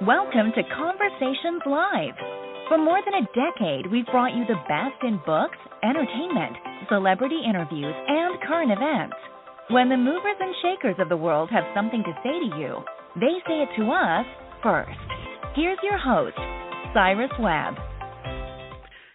Welcome to Conversations Live. For more than a decade, we've brought you the best in books, entertainment, celebrity interviews, and current events. When the movers and shakers of the world have something to say to you, they say it to us first. Here's your host, Cyrus Webb.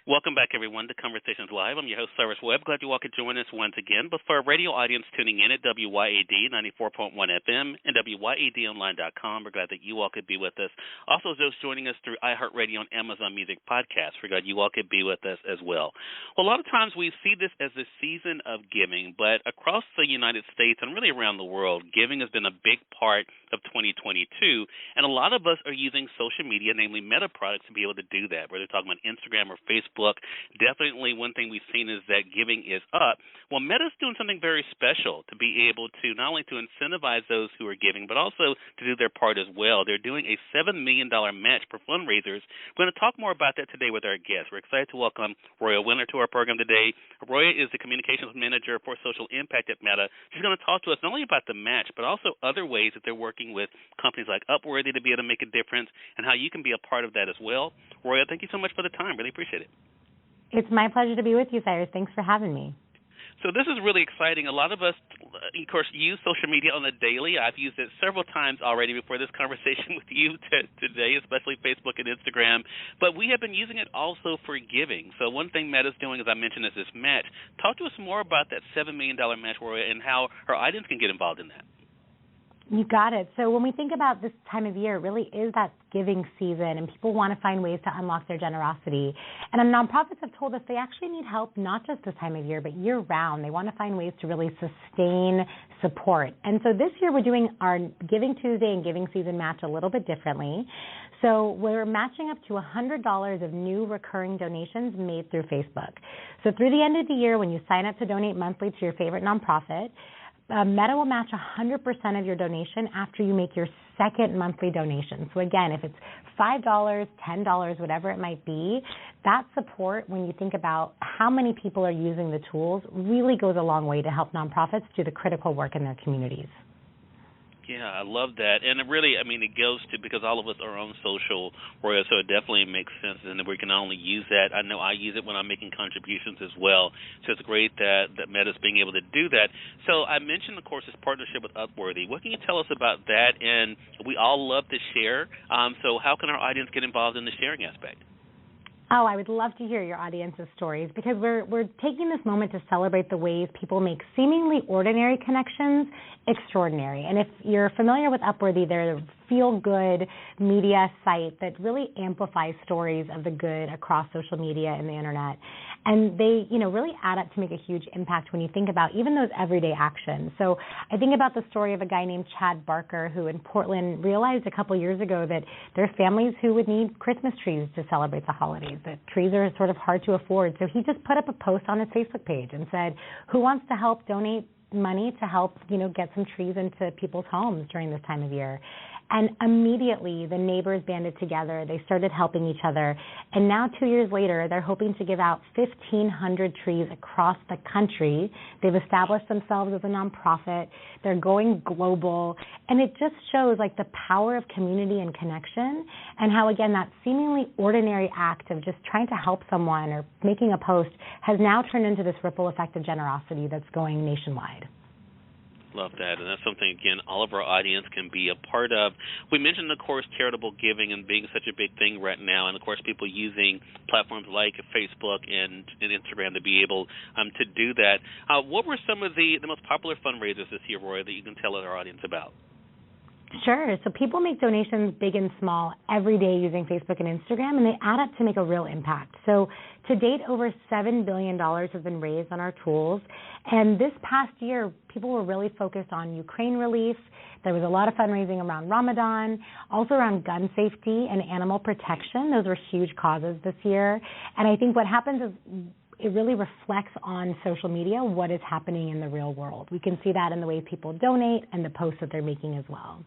Welcome back, everyone, to Conversations Live. I'm your host, Cyrus Webb. Glad you all could join us once again. But for our radio audience tuning in at WYAD 94.1 FM and WYADonline.com, we're glad that you all could be with us. Also, those joining us through iHeartRadio and Amazon Music Podcasts, we're glad you all could be with us as well. Well, a lot of times we see this as the season of giving, but across the United States and really around the world, giving has been a big part of 2022, and a lot of us are using social media, namely Meta products, to be able to do that, whether they're talking about Instagram or Facebook. Definitely one thing we've seen is that giving is up. Well, Meta's doing something very special to be able to not only to incentivize those who are giving, but also to do their part as well. They're doing a $7 million match for fundraisers. We're going to talk more about that today with our guests. We're excited to welcome Roya to our program today. Roya is the Communications Manager for Social Impact at Meta. She's going to talk to us not only about the match, but also other ways that they're working with companies like Upworthy to be able to make a difference and how you can be a part of that as well. Roya, thank you so much for the time. Really appreciate it. It's my pleasure to be with you, Cyrus. Thanks for having me. So this is really exciting. A lot of us, of course, use social media on the daily. I've used it several times already before this conversation with you today, especially Facebook and Instagram. But we have been using it also for giving. So one thing Meta's doing, as I mentioned, is this match. Talk to us more about that $7 million match, Roya, and how our audience can get involved in that. You got it. So when we think about this time of year, it really is that giving season, and people want to find ways to unlock their generosity. And nonprofits have told us they actually need help not just this time of year, but year-round. They want to find ways to really sustain support. And so this year we're doing our Giving Tuesday and Giving Season match a little bit differently. So we're matching up to $100 of new recurring donations made through Facebook. So through the end of the year, when you sign up to donate monthly to your favorite nonprofit, Meta will match 100% of your donation after you make your second monthly donation. So again, if it's $5, $10, whatever it might be, that support, when you think about how many people are using the tools, really goes a long way to help nonprofits do the critical work in their communities. Yeah, I love that. And it really, it goes to, because all of us are on social, Roya, so it definitely makes sense, and we can only use that. I know I use it when I'm making contributions as well, so it's great that Meta's being able to do that. So I mentioned, of course, this partnership with Upworthy. What can you tell us about that? And we all love to share, so how can our audience get involved in the sharing aspect? Oh, I would love to hear your audience's stories, because we're taking this moment to celebrate the ways people make seemingly ordinary connections extraordinary. And if you're familiar with Upworthy, they're a feel-good media site that really amplifies stories of the good across social media and the internet. And they, really add up to make a huge impact when you think about even those everyday actions. So I think about the story of a guy named Chad Barker, who in Portland realized a couple years ago that there are families who would need Christmas trees to celebrate the holidays, that trees are sort of hard to afford. So he just put up a post on his Facebook page and said, who wants to help donate money to help, get some trees into people's homes during this time of year? And immediately the neighbors banded together. They started helping each other. And now 2 years later, they're hoping to give out 1,500 trees across the country. They've established themselves as a nonprofit. They're going global. And it just shows the power of community and connection, and how, again, that seemingly ordinary act of just trying to help someone or making a post has now turned into this ripple effect of generosity that's going nationwide. Love that, and that's something, again, all of our audience can be a part of. We mentioned, of course, charitable giving and being such a big thing right now, and, of course, people using platforms like Facebook and Instagram to be able to do that. What were some of the most popular fundraisers this year, Roya, that you can tell our audience about? Sure. So people make donations big and small every day using Facebook and Instagram, and they add up to make a real impact. So to date, over $7 billion has been raised on our tools. And this past year, people were really focused on Ukraine relief. There was a lot of fundraising around Ramadan, also around gun safety and animal protection. Those were huge causes this year. And I think what happens is it really reflects on social media what is happening in the real world. We can see that in the way people donate and the posts that they're making as well.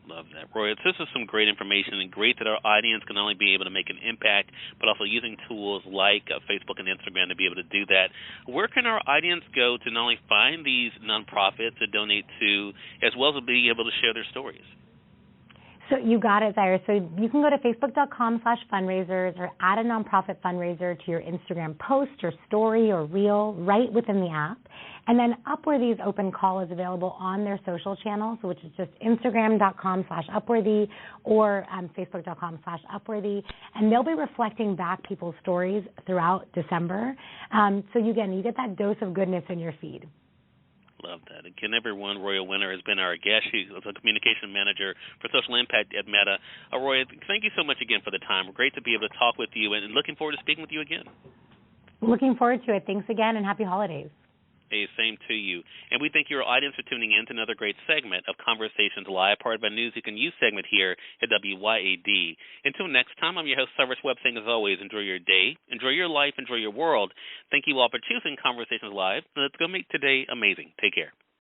Love that, Roya. This is some great information, and great that our audience can not only be able to make an impact, but also using tools like Facebook and Instagram to be able to do that. Where can our audience go to not only find these nonprofits to donate to, as well as be able to share their stories? So you got it, Cyrus. So you can go to facebook.com/fundraisers or add a nonprofit fundraiser to your Instagram post or story or reel right within the app. And then Upworthy's open call is available on their social channels, which is just instagram.com/Upworthy or facebook.com/Upworthy. And they'll be reflecting back people's stories throughout December. So you get that dose of goodness in your feed. Love that. Again, everyone, Roya Winter has been our guest. She's a communication manager for social impact at Meta. Roya, thank you so much again for the time. Great to be able to talk with you, and looking forward to speaking with you again. Looking forward to it. Thanks again, and happy holidays. Hey, same to you. And we thank your audience for tuning in to another great segment of Conversations Live, part of our News You Can Use segment here at WYAD. Until next time, I'm your host, Cyrus Webb, saying as always, enjoy your day, enjoy your life, enjoy your world. Thank you all for choosing Conversations Live. Let's go make today amazing. Take care.